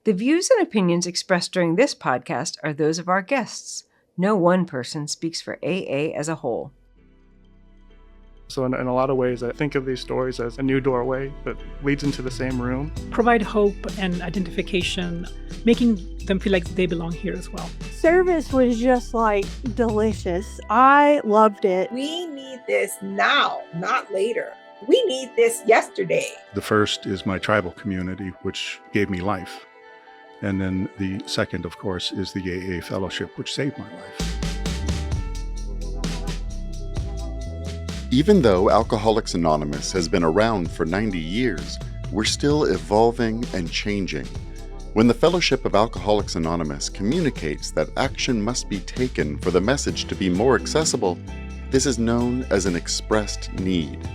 The views and opinions expressed during this podcast are those of our guests. No one person speaks for AA as a whole. So in a lot of ways, I think of these stories as a new doorway that leads into the same room. Provide hope and identification, making them feel like they belong here as well. Service was just like delicious. I loved it. We need this now, not later. We need this yesterday. The first is my tribal community, which gave me life. And then the second, of course, is the AA fellowship, which saved my life. Even though Alcoholics Anonymous has been around for 90 years, we're still evolving and changing. When the Fellowship of Alcoholics Anonymous communicates that action must be taken for the message to be more accessible, this is known as an expressed need.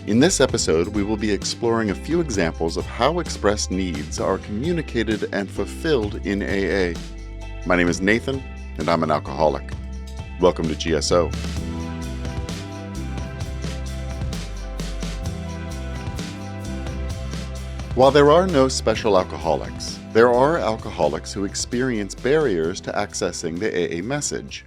In this episode, we will be exploring a few examples of how expressed needs are communicated and fulfilled in AA. My name is Nathan, and I'm an alcoholic. Welcome to GSO. While there are no special alcoholics, there are alcoholics who experience barriers to accessing the AA message.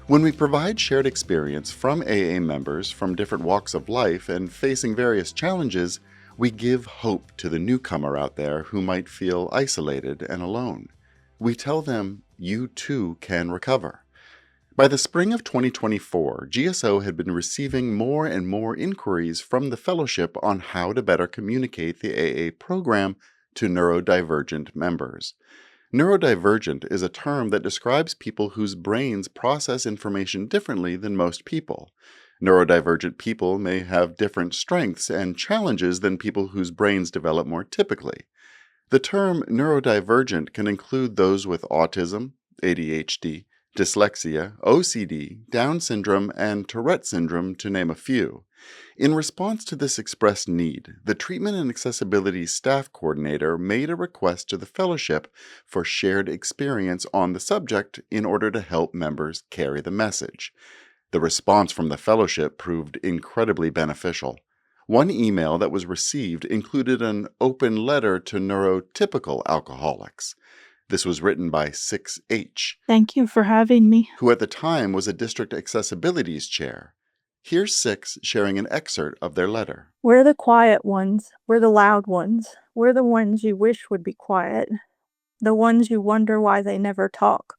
When we provide shared experience from AA members from different walks of life and facing various challenges, we give hope to the newcomer out there who might feel isolated and alone. We tell them, you too can recover. By the spring of 2024, GSO had been receiving more and more inquiries from the fellowship on how to better communicate the AA program to neurodivergent members. Neurodivergent is a term that describes people whose brains process information differently than most people. Neurodivergent people may have different strengths and challenges than people whose brains develop more typically. The term neurodivergent can include those with autism, ADHD, dyslexia, OCD, Down syndrome, and Tourette syndrome, to name a few. In response to this expressed need, the Treatment and Accessibility Staff Coordinator made a request to the fellowship for shared experience on the subject in order to help members carry the message. The response from the fellowship proved incredibly beneficial. One email that was received included an open letter to neurotypical alcoholics. This was written by 6H. Thank you for having me. Who at the time was a district accessibilities chair. Here's 6 sharing an excerpt of their letter. We're the quiet ones. We're the loud ones. We're the ones you wish would be quiet. The ones you wonder why they never talk.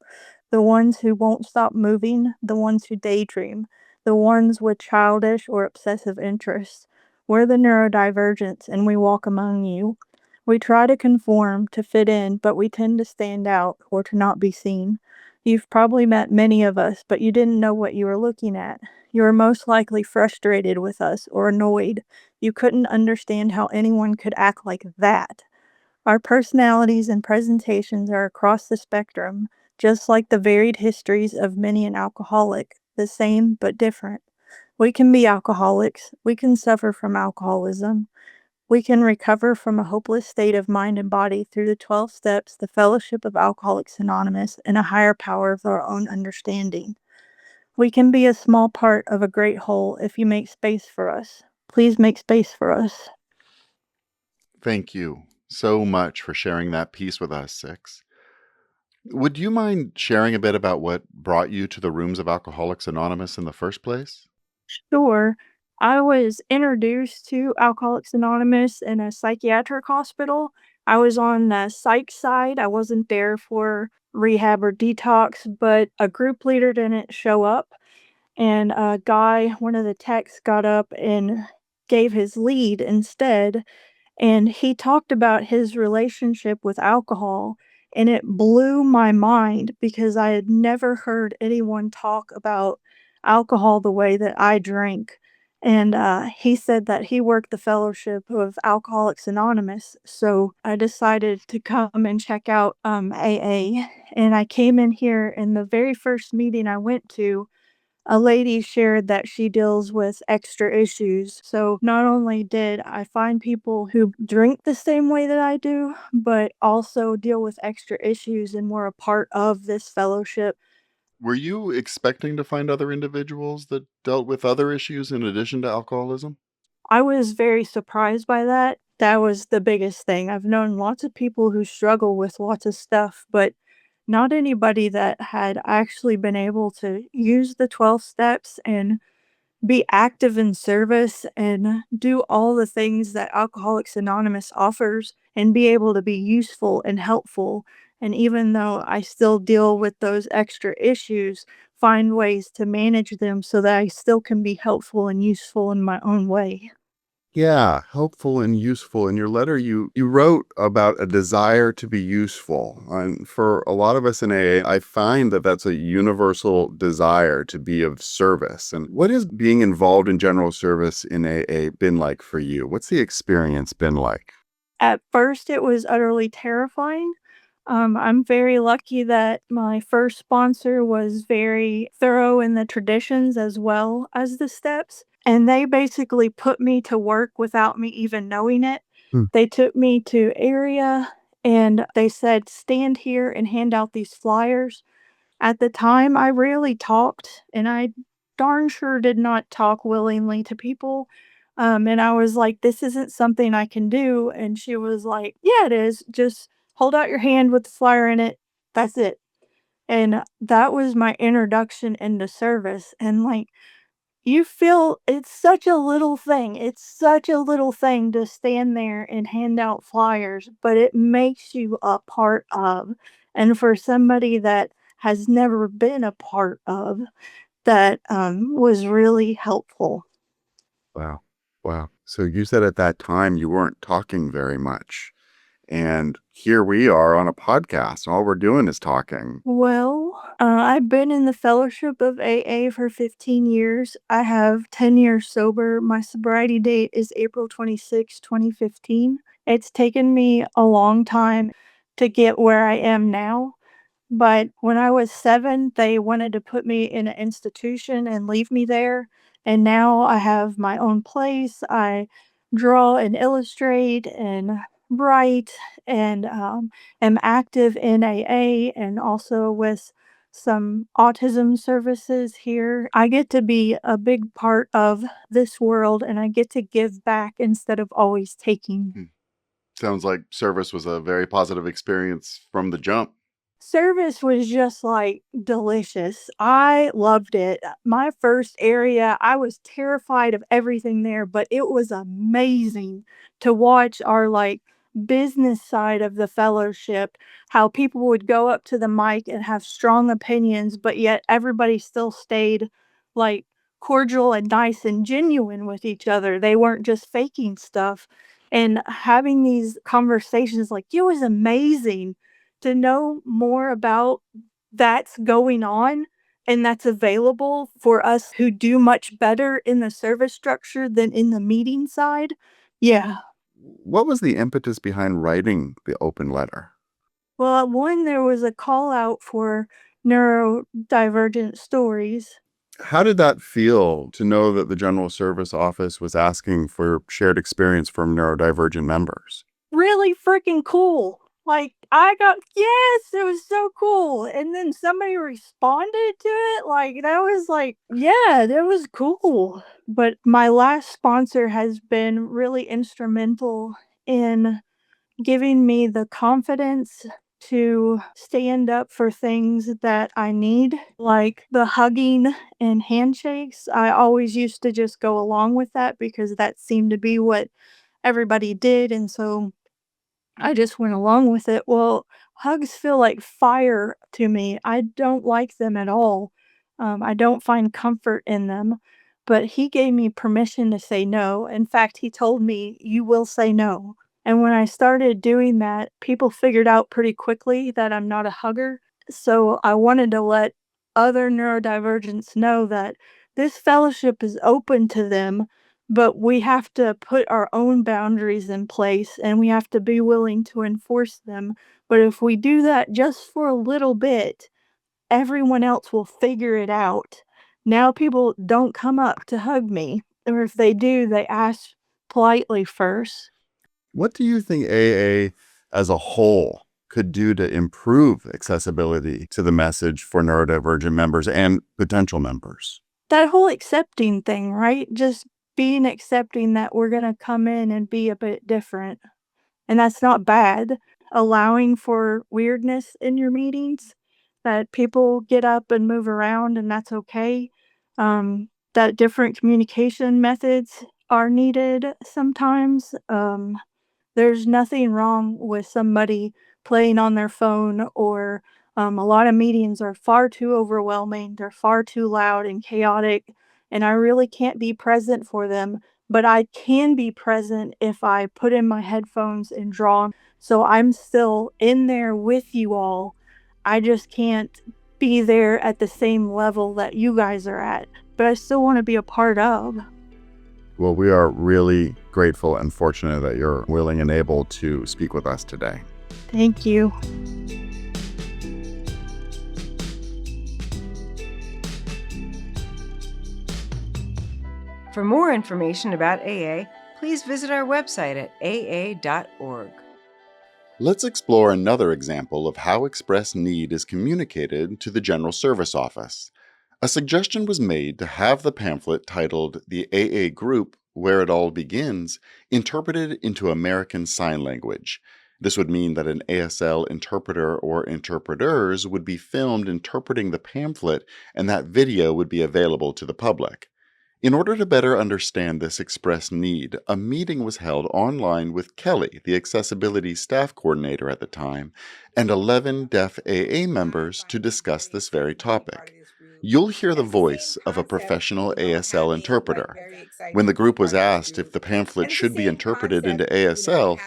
The ones who won't stop moving. The ones who daydream. The ones with childish or obsessive interests. We're the neurodivergents, and we walk among you. We try to conform, to fit in, but we tend to stand out or to not be seen. You've probably met many of us, but you didn't know what you were looking at. You were most likely frustrated with us or annoyed. You couldn't understand how anyone could act like that. Our personalities and presentations are across the spectrum, just like the varied histories of many an alcoholic, the same but different. We can be alcoholics. We can suffer from alcoholism. We can recover from a hopeless state of mind and body through the 12 steps, the Fellowship of Alcoholics Anonymous, and a higher power of our own understanding. We can be a small part of a great whole if you make space for us. Please make space for us. Thank you so much for sharing that piece with us, 6. Would you mind sharing a bit about what brought you to the rooms of Alcoholics Anonymous in the first place? Sure. I was introduced to Alcoholics Anonymous in a psychiatric hospital. I was on the psych side. I wasn't there for rehab or detox, but a group leader didn't show up. And a guy, one of the techs, got up and gave his lead instead. And he talked about his relationship with alcohol. And it blew my mind because I had never heard anyone talk about alcohol the way that I drank. And he said that he worked the Fellowship of Alcoholics Anonymous. So I decided to come and check out AA. And I came in here, and the very first meeting I went to, a lady shared that she deals with extra issues. So not only did I find people who drink the same way that I do, but also deal with extra issues and were a part of this fellowship. Were you expecting to find other individuals that dealt with other issues in addition to alcoholism? I was very surprised by that. That was the biggest thing. I've known lots of people who struggle with lots of stuff, but not anybody that had actually been able to use the 12 steps and be active in service and do all the things that Alcoholics Anonymous offers and be able to be useful and helpful. And even though I still deal with those extra issues, find ways to manage them so that I still can be helpful and useful in my own way. Yeah, helpful and useful. In your letter, you wrote about a desire to be useful. And for a lot of us in AA, I find that that's a universal desire to be of service. And what has being involved in general service in AA been like for you? What's the experience been like? At first, it was utterly terrifying. I'm very lucky that my first sponsor was very thorough in the traditions as well as the steps. And they basically put me to work without me even knowing it. Hmm. They took me to area and they said, stand here and hand out these flyers. At the time, I rarely talked, and I darn sure did not talk willingly to people. And I was like, this isn't something I can do. And she was like, yeah, it is. Just hold out your hand with the flyer in it. That's it. And that was my introduction into service. And like, you feel it's such a little thing. It's such a little thing to stand there and hand out flyers, but it makes you a part of. And for somebody that has never been a part of, that was really helpful. Wow. Wow. So you said at that time you weren't talking very much. And here we are on a podcast. All we're doing is talking. Well, I've been in the fellowship of AA for 15 years. I have 10 years sober. My sobriety date is April 26, 2015. It's taken me a long time to get where I am now. But when I was 7, they wanted to put me in an institution and leave me there. And now I have my own place. I draw and illustrate and write and am active in AA and also with some autism services here. I get to be a big part of this world and I get to give back instead of always taking. Sounds like service was a very positive experience from the jump. Service was just, like, delicious. I loved it. My first area, I was terrified of everything there, but it was amazing to watch our, like, business side of the fellowship, how people would go up to the mic and have strong opinions, but yet everybody still stayed, like, cordial and nice and genuine with each other. They weren't just faking stuff, and having these conversations, like, it was amazing to know more about that's going on and that's available for us who do much better in the service structure than in the meeting side. Yeah. What was the impetus behind writing the open letter? Well, at one, there was a call out for neurodivergent stories. How did that feel to know that the General Service Office was asking for shared experience from neurodivergent members? Really freaking cool. Like, yes, it was so cool. And then somebody responded to it. Like, that was like, yeah, that was cool. But my last sponsor has been really instrumental in giving me the confidence to stand up for things that I need, like the hugging and handshakes. I always used to just go along with that because that seemed to be what everybody did. And so I just went along with it. Well, hugs feel like fire to me. I don't like them at all. I don't find comfort in them. But he gave me permission to say no. In fact, he told me, you will say no. And when I started doing that, people figured out pretty quickly that I'm not a hugger. So I wanted to let other neurodivergents know that this fellowship is open to them, but we have to put our own boundaries in place and we have to be willing to enforce them. But if we do that just for a little bit, everyone else will figure it out. Now people don't come up to hug me, or if they do, they ask politely first. What do you think AA as a whole could do to improve accessibility to the message for neurodivergent members and potential members? That whole accepting thing, right? Just being accepting that we're going to come in and be a bit different. And that's not bad. Allowing for weirdness in your meetings, that people get up and move around, and that's okay. That different communication methods are needed sometimes. There's nothing wrong with somebody playing on their phone, or a lot of meetings are far too overwhelming. They're far too loud and chaotic, and I really can't be present for them. But I can be present if I put in my headphones and draw. So I'm still in there with you all. I just can't be there at the same level that you guys are at, but I still want to be a part of. Well, we are really grateful and fortunate that you're willing and able to speak with us today. Thank you. For more information about AA, please visit our website at aa.org. Let's explore another example of how express need is communicated to the General Service Office. A suggestion was made to have the pamphlet titled The AA Group, Where It All Begins, interpreted into American Sign Language. This would mean that an ASL interpreter or interpreters would be filmed interpreting the pamphlet, and that video would be available to the public. In order to better understand this express need, a meeting was held online with Kelly, the accessibility staff coordinator at the time, and 11 deaf AA members to discuss this very topic. You'll hear the voice of a professional ASL interpreter. When the group was asked if the pamphlet should be interpreted into ASL,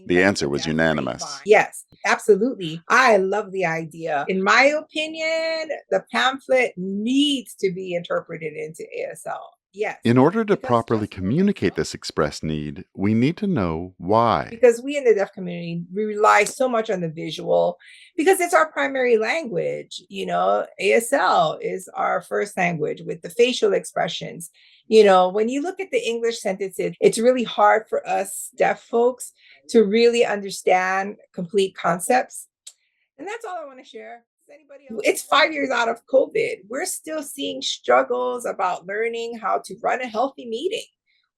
the answer was unanimous. Yes, absolutely. I love the idea. In my opinion, the pamphlet needs to be interpreted into ASL. Yes. In order to properly communicate this express need, we need to know why. Because we in the deaf community, we rely so much on the visual because it's our primary language. ASL is our first language with the facial expressions. When you look at the English sentences, it's really hard for us deaf folks to really understand complete concepts. And that's all I want to share. It's 5 years out of COVID. We're still seeing struggles about learning how to run a healthy meeting.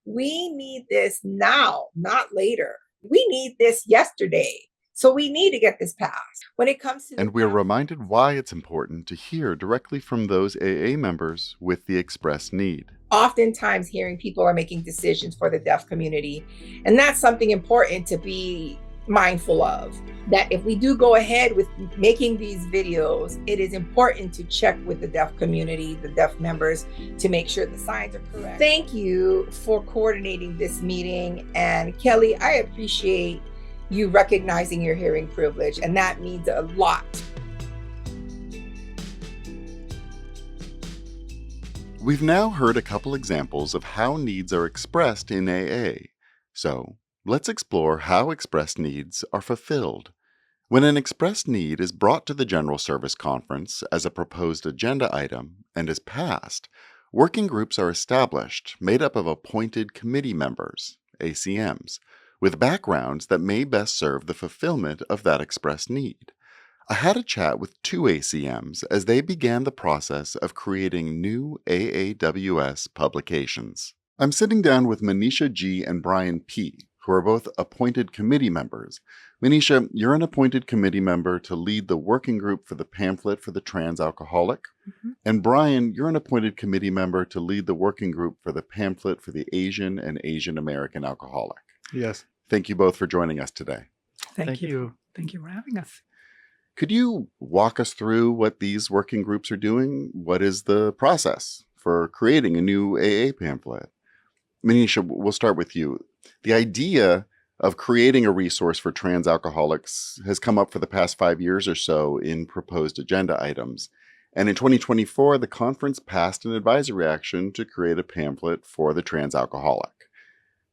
We need this now, not later. We need this yesterday. So we need to get this passed. When it comes to And we're reminded why it's important to hear directly from those AA members with the express need. Oftentimes hearing people are making decisions for the deaf community. And that's something important to be mindful of, that if we do go ahead with making these videos, it is important to check with the deaf community, the deaf members, to make sure the signs are correct. Thank you for coordinating this meeting. And Kelly, I appreciate you recognizing your hearing privilege, and that means a lot. We've now heard a couple examples of how needs are expressed in AA. So, let's explore how expressed needs are fulfilled. When an expressed need is brought to the General Service Conference as a proposed agenda item and is passed, working groups are established made up of appointed committee members, ACMs, with backgrounds that may best serve the fulfillment of that expressed need. I had a chat with 2 ACMs as they began the process of creating new AAWS publications. I'm sitting down with Manisha G. and Brian P., who are both appointed committee members. Manisha, you're an appointed committee member to lead the working group for the pamphlet for the trans alcoholic. Mm-hmm. And Brian, you're an appointed committee member to lead the working group for the pamphlet for the Asian and Asian American alcoholic. Yes. Thank you both for joining us today. Thank you. Thank you for having us. Could you walk us through what these working groups are doing? What is the process for creating a new AA pamphlet? Manisha, we'll start with you. The idea of creating a resource for trans alcoholics has come up for the past 5 years or so in proposed agenda items. And in 2024, the conference passed an advisory action to create a pamphlet for the trans alcoholic.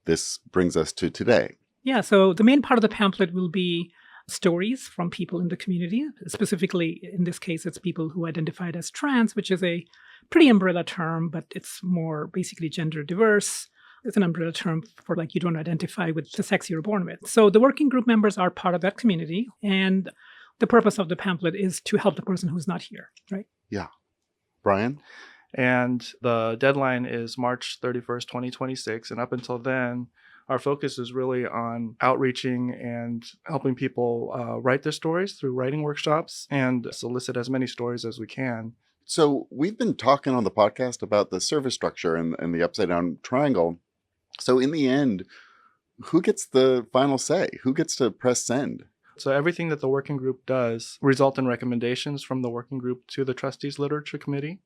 This brings us to today. Yeah, so the main part of the pamphlet will be stories from people in the community. Specifically, in this case, it's people who identified as trans, which is a pretty umbrella term, but it's more basically gender diverse. It's an umbrella term for you don't identify with the sex you were born with. So the working group members are part of that community. And the purpose of the pamphlet is to help the person who's not here, right? Yeah. Brian? And the deadline is March 31st, 2026. And up until then, our focus is really on outreaching and helping people write their stories through writing workshops and solicit as many stories as we can. So we've been talking on the podcast about the service structure and the upside down triangle. So in the end, who gets the final say? Who gets to press send? So everything that the working group does result in recommendations from the working group to the trustees literature committee.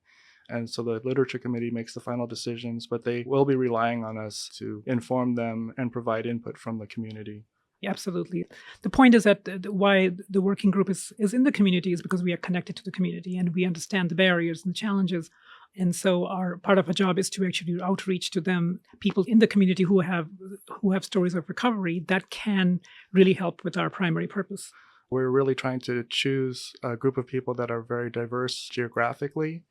And so the literature committee makes the final decisions, but they will be relying on us to inform them and provide input from the community. Absolutely. The point is that why the working group is in the community is because we are connected to the community and we understand the barriers and the challenges. And so our part of our job is to actually outreach to them, people in the community who have stories of recovery that can really help with our primary purpose. We're really trying to choose a group of people that are very diverse geographically.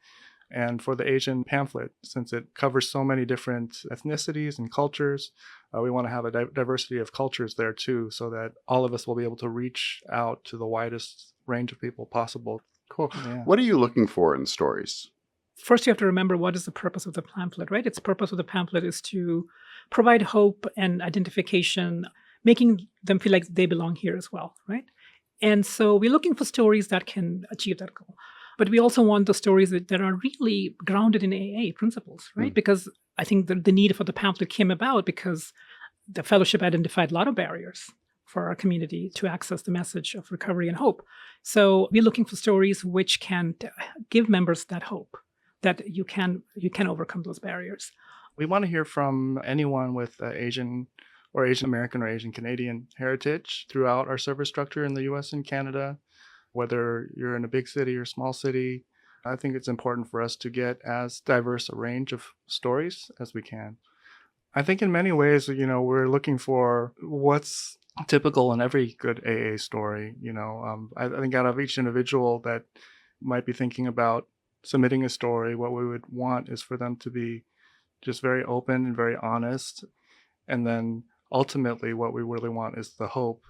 And for the Asian pamphlet, since it covers so many different ethnicities and cultures, we want to have a diversity of cultures there too, so that all of us will be able to reach out to the widest range of people possible. Cool. Yeah. What are you looking for in stories? First, you have to remember what is the purpose of the pamphlet, right? Its purpose of the pamphlet is to provide hope and identification, making them feel like they belong here as well, right? And so we're looking for stories that can achieve that goal. But we also want the stories that are really grounded in AA principles, right? Because I think the need for the pamphlet came about because the fellowship identified a lot of barriers for our community to access the message of recovery and hope. So we're looking for stories which can give members that hope, that you can overcome those barriers. We want to hear from anyone with Asian or Asian American or Asian Canadian heritage throughout our service structure in the US and Canada. Whether you're in a big city or small city, I think it's important for us to get as diverse a range of stories as we can. I think in many ways, we're looking for what's typical in every good AA story. I think out of each individual that might be thinking about submitting a story, what we would want is for them to be just very open and very honest. And then ultimately what we really want is the hope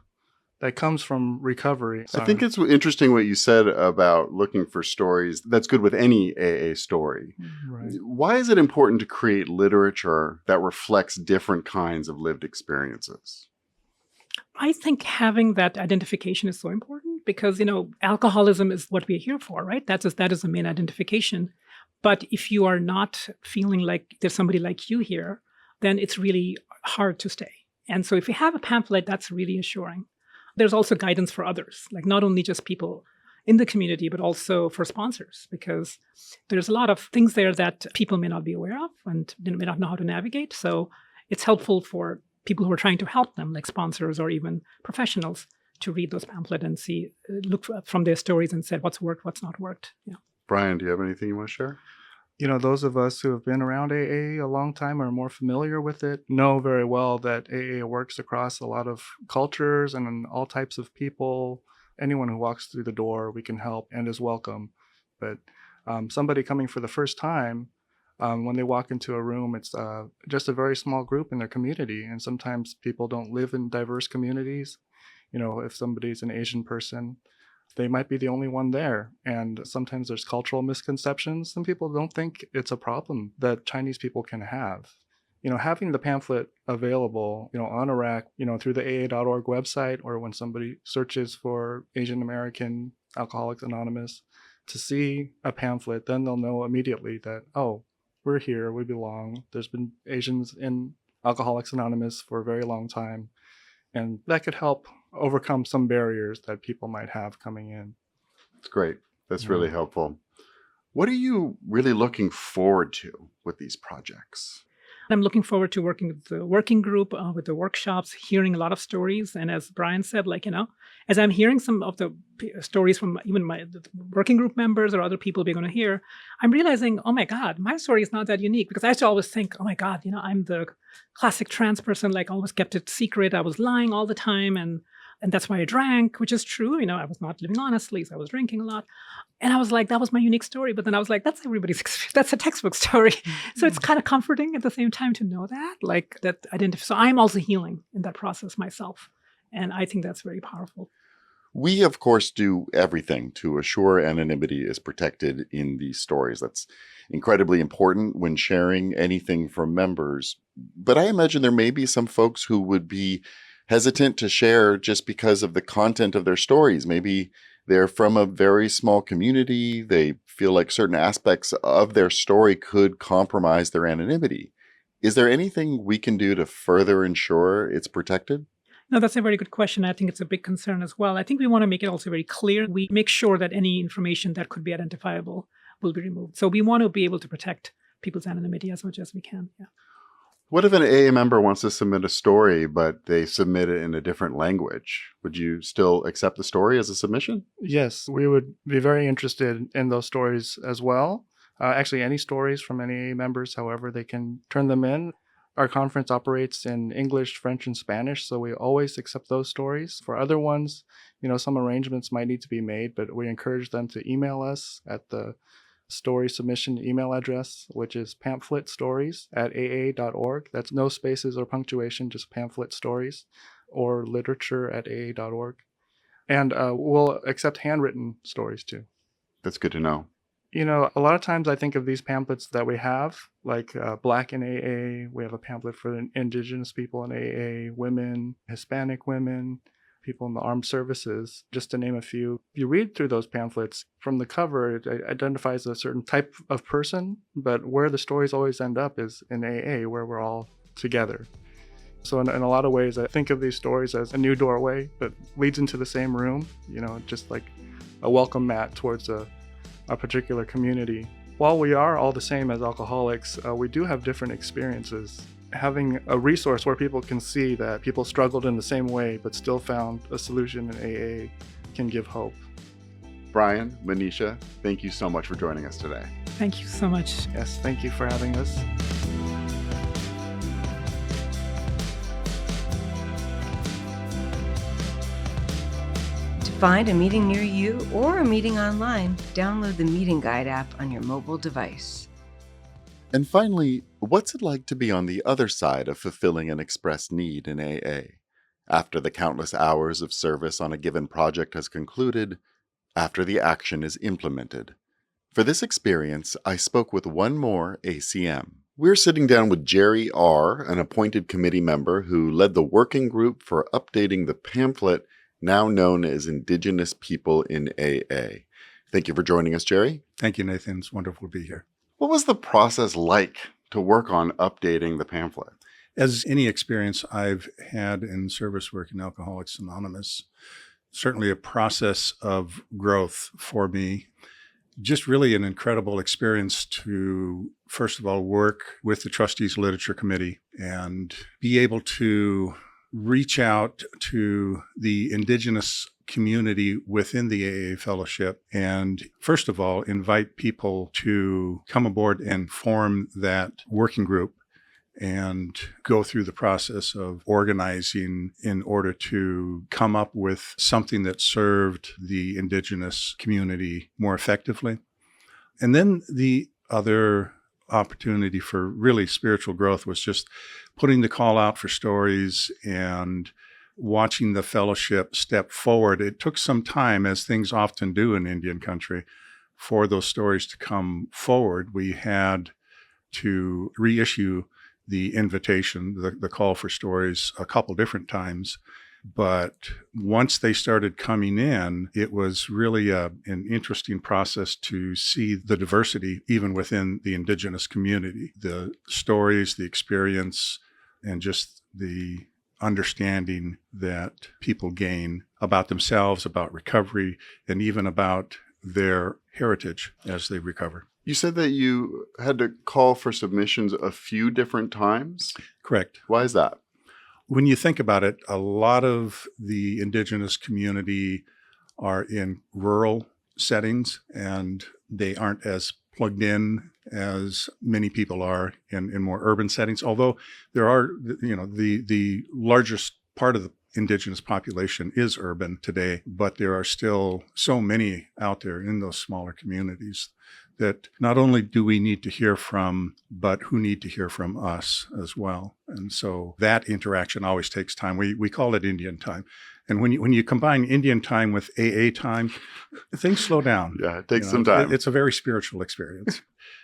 that comes from recovery. I think it's interesting what you said about looking for stories. That's good with any AA story. Right. Why is it important to create literature that reflects different kinds of lived experiences? I think having that identification is so important because, alcoholism is what we're here for, right? That is the main identification. But if you are not feeling like there's somebody like you here, then it's really hard to stay. And so if you have a pamphlet, that's really assuring. There's also guidance for others, like not only just people in the community, but also for sponsors, because there's a lot of things there that people may not be aware of and may not know how to navigate. So it's helpful for people who are trying to help them, like sponsors or even professionals, to read those pamphlets and look from their stories and say what's worked, what's not worked. Yeah. Brian, do you have anything you want to share? Those of us who have been around AA a long time or are more familiar with it know very well that AA works across a lot of cultures and all types of people. Anyone who walks through the door, we can help and is welcome. But somebody coming for the first time, when they walk into a room, it's just a very small group in their community. And sometimes people don't live in diverse communities. If somebody's an Asian person, they might be the only one there. And sometimes there's cultural misconceptions. Some people don't think it's a problem that Chinese people can have. Having the pamphlet available, on a rack, through the AA.org website, or when somebody searches for Asian American Alcoholics Anonymous, to see a pamphlet, then they'll know immediately that, oh, we're here, we belong. There's been Asians in Alcoholics Anonymous for a very long time. And that could help overcome some barriers that people might have coming in. That's great. That's really helpful. What are you really looking forward to with these projects? I'm looking forward to working with the working group, with the workshops, hearing a lot of stories. And as Brian said, as I'm hearing some of the stories from even the working group members or other people we're going to hear, I'm realizing, oh my God, my story is not that unique. Because I used to always think, oh my God, I'm the classic trans person, always kept it secret. I was lying all the time. And that's why I drank, which is true. I was not living honestly, so I was drinking a lot. And I was like, that was my unique story. But then I was like, that's everybody's experience. That's a textbook story. So it's kind of comforting at the same time to know that, that identify. So I'm also healing in that process myself. And I think that's very powerful. We, of course, do everything to assure anonymity is protected in these stories. That's incredibly important when sharing anything from members. But I imagine there may be some folks who would be hesitant to share just because of the content of their stories. Maybe they're from a very small community. They feel like certain aspects of their story could compromise their anonymity. Is there anything we can do to further ensure it's protected? No, that's a very good question. I think it's a big concern as well. I think we want to make it also very clear. We make sure that any information that could be identifiable will be removed. So we want to be able to protect people's anonymity as much as we can. Yeah. What if an AA member wants to submit a story, but they submit it in a different language? Would you still accept the story as a submission? Yes, we would be very interested in those stories as well. Actually, any stories from any AA members, however, they can turn them in. Our conference operates in English, French, and Spanish, so we always accept those stories. For other ones, some arrangements might need to be made, but we encourage them to email us at the story submission email address, which is pamphletstories@aa.org. That's no spaces or punctuation, just pamphlet stories, or literature@aa.org. And we'll accept handwritten stories too. That's good to know. A lot of times I think of these pamphlets that we have, like Black in AA. We have a pamphlet for Indigenous people in AA, women, Hispanic women, people in the armed services, just to name a few. You read through those pamphlets, from the cover, it identifies a certain type of person, but where the stories always end up is in AA, where we're all together. So in a lot of ways, I think of these stories as a new doorway that leads into the same room, just like a welcome mat towards a particular community. While we are all the same as alcoholics, we do have different experiences. Having a resource where people can see that people struggled in the same way but still found a solution in AA can give hope. Brian, Manisha, thank you so much for joining us today. Thank you so much. Yes, thank you for having us. To find a meeting near you or a meeting online, download the Meeting Guide app on your mobile device. And finally, what's it like to be on the other side of fulfilling an expressed need in AA? After the countless hours of service on a given project has concluded, after the action is implemented. For this experience, I spoke with one more ACM. We're sitting down with Jerry R., an appointed committee member who led the working group for updating the pamphlet now known as Indigenous People in AA. Thank you for joining us, Jerry. Thank you, Nathan. It's wonderful to be here. What was the process like to work on updating the pamphlet? As any experience I've had in service work in Alcoholics Anonymous, certainly a process of growth for me. Just really an incredible experience to, first of all, work with the Trustees Literature Committee and be able to reach out to the Indigenous community within the AA Fellowship and, first of all, invite people to come aboard and form that working group and go through the process of organizing in order to come up with something that served the Indigenous community more effectively. And then the other opportunity for really spiritual growth was just putting the call out for stories and watching the fellowship step forward. It took some time, as things often do in Indian country, for those stories to come forward. We had to reissue the invitation, the call for stories, a couple different times. But once they started coming in, it was really an interesting process to see the diversity even within the Indigenous community, the stories, the experience, and just the understanding that people gain about themselves, about recovery, and even about their heritage as they recover. You said that you had to call for submissions a few different times? Correct. Why is that? When you think about it, a lot of the Indigenous community are in rural settings, and they aren't as plugged in as many people are in more urban settings. Although there are, the largest part of the Indigenous population is urban today, but there are still so many out there in those smaller communities that not only do we need to hear from, but who need to hear from us as well. And so that interaction always takes time. We call it Indian time. And when you combine Indian time with AA time, things slow down. Yeah, it takes some time. It's a very spiritual experience.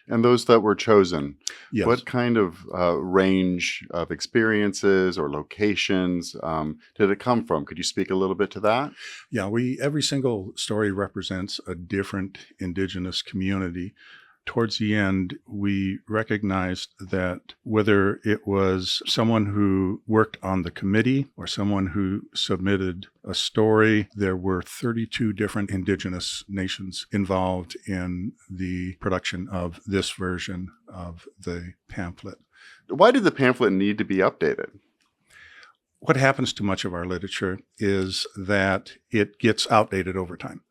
And those that were chosen, Yes. what kind of range of experiences or locations did it come from? Could you speak a little bit to that? Yeah, every single story represents a different indigenous community. Towards the end, we recognized that whether it was someone who worked on the committee or someone who submitted a story, there were 32 different indigenous nations involved in the production of this version of the pamphlet. Why did the pamphlet need to be updated? What happens to much of our literature is that it gets outdated over time.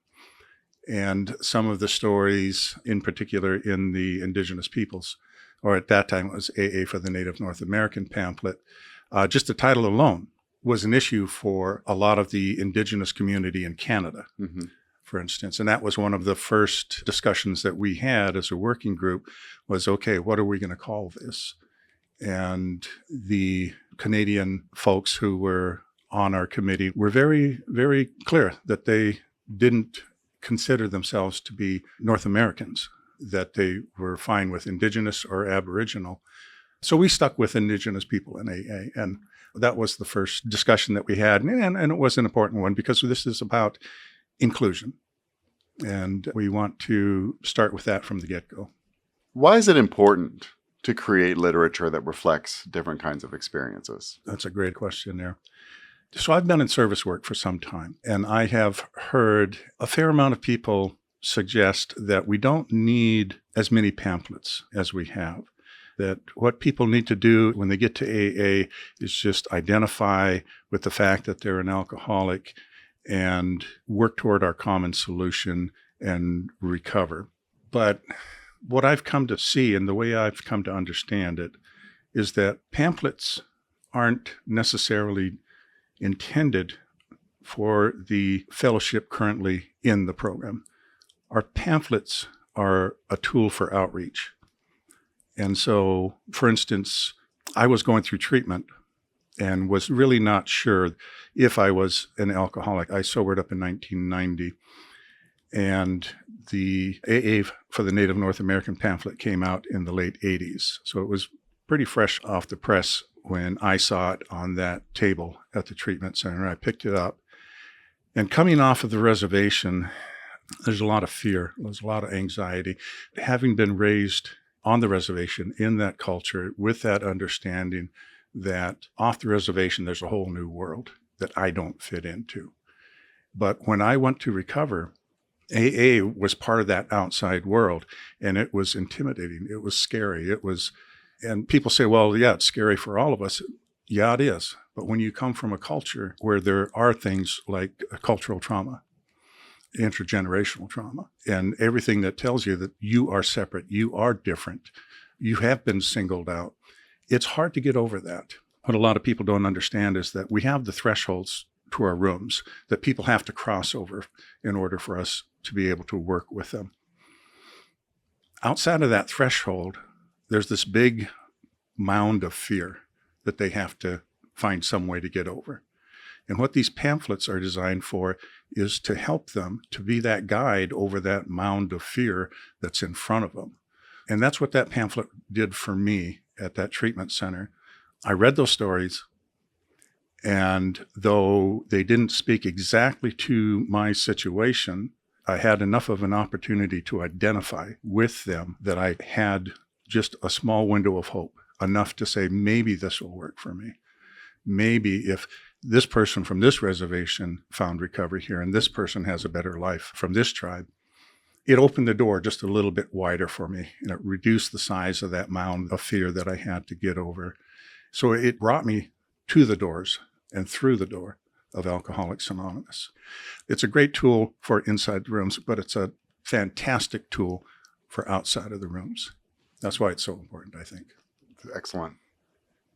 And some of the stories, in particular in the indigenous peoples, or at that time it was AA for the Native North American pamphlet, just the title alone was an issue for a lot of the indigenous community in Canada, for instance. And that was one of the first discussions that we had as a working group was, okay, what are we going to call this? And the Canadian folks who were on our committee were very, very clear that they didn't consider themselves to be North Americans, that they were fine with Indigenous or Aboriginal. So we stuck with Indigenous people in AA. And that was the first discussion that we had. And it was an important one because this is about inclusion. And we want to start with that from the get-go. Why is it important to create literature that reflects different kinds of experiences? That's a great question there. So I've been in service work for some time, and I have heard a fair amount of people suggest that we don't need as many pamphlets as we have, that what people need to do when they get to AA is just identify with the fact that they're an alcoholic and work toward our common solution and recover. But what I've come to see and the way I've come to understand it is that pamphlets aren't necessarily intended for the fellowship currently in the program. Our pamphlets are a tool for outreach. And so, for instance, I was going through treatment and was really not sure if I was an alcoholic. I sobered up in 1990, and the AA for the Native North American pamphlet came out in the late 80s. So it was pretty fresh off the press when I saw it on that table at the treatment center. I picked it up. And coming off of the reservation, there's a lot of fear. There's a lot of anxiety. Having been raised on the reservation in that culture with that understanding that off the reservation, there's a whole new world that I don't fit into. But when I went to recover, AA was part of that outside world, and it was intimidating. It was scary. And people say, well, yeah, it's scary for all of us. Yeah, it is. But when you come from a culture where there are things like cultural trauma, intergenerational trauma, and everything that tells you that you are separate, you are different, you have been singled out, it's hard to get over that. What a lot of people don't understand is that we have the thresholds to our rooms that people have to cross over in order for us to be able to work with them. Outside of that threshold, there's this big mound of fear that they have to find some way to get over. And what these pamphlets are designed for is to help them to be that guide over that mound of fear that's in front of them. And that's what that pamphlet did for me at that treatment center. I read those stories, and though they didn't speak exactly to my situation, I had enough of an opportunity to identify with them that I had just a small window of hope, enough to say, maybe this will work for me. Maybe if this person from this reservation found recovery here and this person has a better life from this tribe, it opened the door just a little bit wider for me, and it reduced the size of that mound of fear that I had to get over. So it brought me to the doors and through the door of Alcoholics Anonymous. It's a great tool for inside the rooms, but it's a fantastic tool for outside of the rooms. That's why it's so important, I think. Excellent.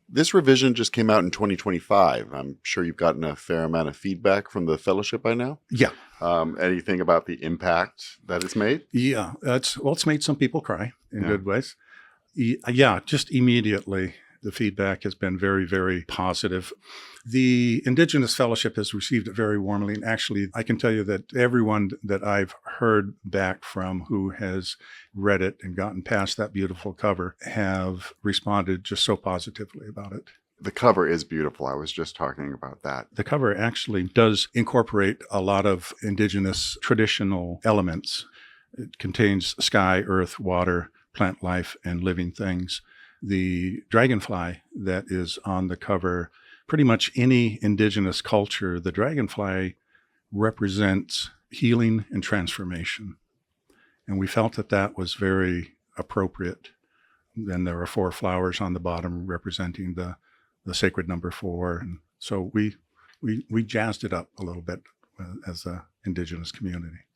This revision just came out in 2025. I'm sure you've gotten a fair amount of feedback from the fellowship by now. Yeah. Anything about the impact that it's made? Yeah. It's made some people cry in good ways. Yeah, just immediately. The feedback has been very, very positive. The Indigenous Fellowship has received it very warmly. And actually, I can tell you that everyone that I've heard back from who has read it and gotten past that beautiful cover have responded just so positively about it. The cover is beautiful. I was just talking about that. The cover actually does incorporate a lot of Indigenous traditional elements. It contains sky, earth, water, plant life, and living things. The dragonfly that is on the cover, pretty much any Indigenous culture, the dragonfly represents healing and transformation. And we felt that that was very appropriate. Then there are 4 flowers on the bottom representing the sacred number 4. And so we jazzed it up a little bit as an Indigenous community.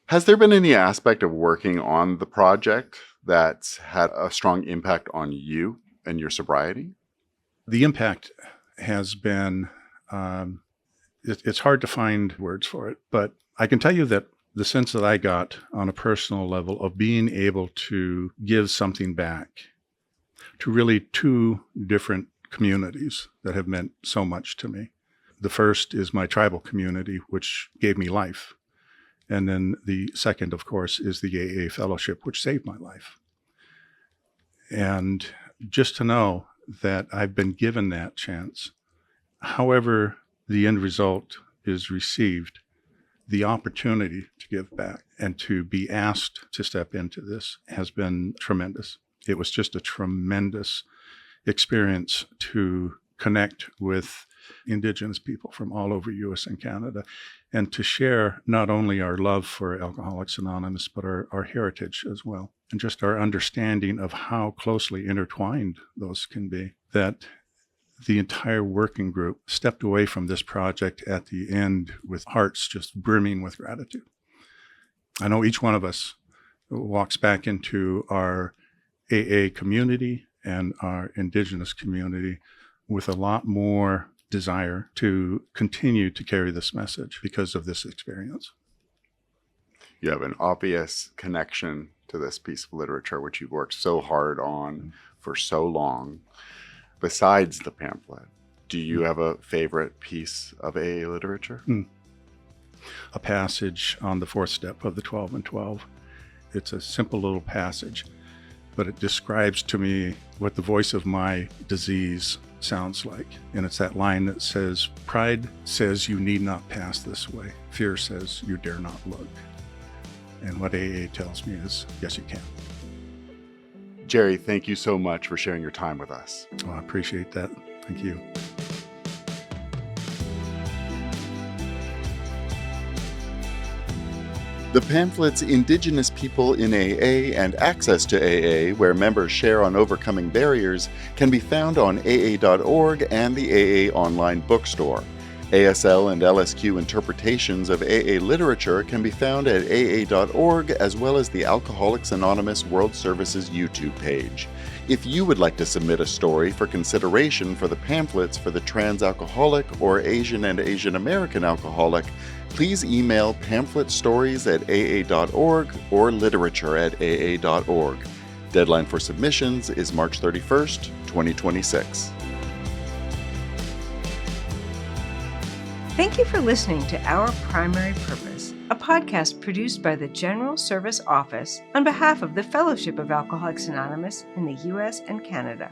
Has there been any aspect of working on the project that's had a strong impact on you and your sobriety? The impact has been, it's hard to find words for it, but I can tell you that the sense that I got on a personal level of being able to give something back to really 2 different communities that have meant so much to me. The first is my tribal community, which gave me life. And then the second, of course, is the AA Fellowship, which saved my life. And just to know that I've been given that chance, however the end result is received, the opportunity to give back and to be asked to step into this has been tremendous. It was just a tremendous experience to connect with Indigenous people from all over U.S. and Canada, and to share not only our love for Alcoholics Anonymous, but our heritage as well, and just our understanding of how closely intertwined those can be, that the entire working group stepped away from this project at the end with hearts just brimming with gratitude. I know each one of us walks back into our AA community and our Indigenous community with a lot more desire to continue to carry this message because of this experience. You have an obvious connection to this piece of literature, which you've worked so hard on for so long. Besides the pamphlet, do you have a favorite piece of AA literature? A passage on the 4th step of the 12 and 12. It's a simple little passage, but it describes to me what the voice of my disease sounds like. And it's that line that says, pride says you need not pass this way. Fear says you dare not look. And what AA tells me is, yes, you can. Jerry, thank you so much for sharing your time with us. Oh, I appreciate that. Thank you. The pamphlets Indigenous People in AA and Access to AA, where members share on overcoming barriers, can be found on AA.org and the AA online bookstore. ASL and LSQ interpretations of AA literature can be found at AA.org, as well as the Alcoholics Anonymous World Services YouTube page. If you would like to submit a story for consideration for the pamphlets for the trans alcoholic or Asian and Asian American alcoholic, please email pamphletstories@aa.org or literature@aa.org. Deadline for submissions is March 31st, 2026. Thank you for listening to Our Primary Purpose, a podcast produced by the General Service Office on behalf of the Fellowship of Alcoholics Anonymous in the U.S. and Canada.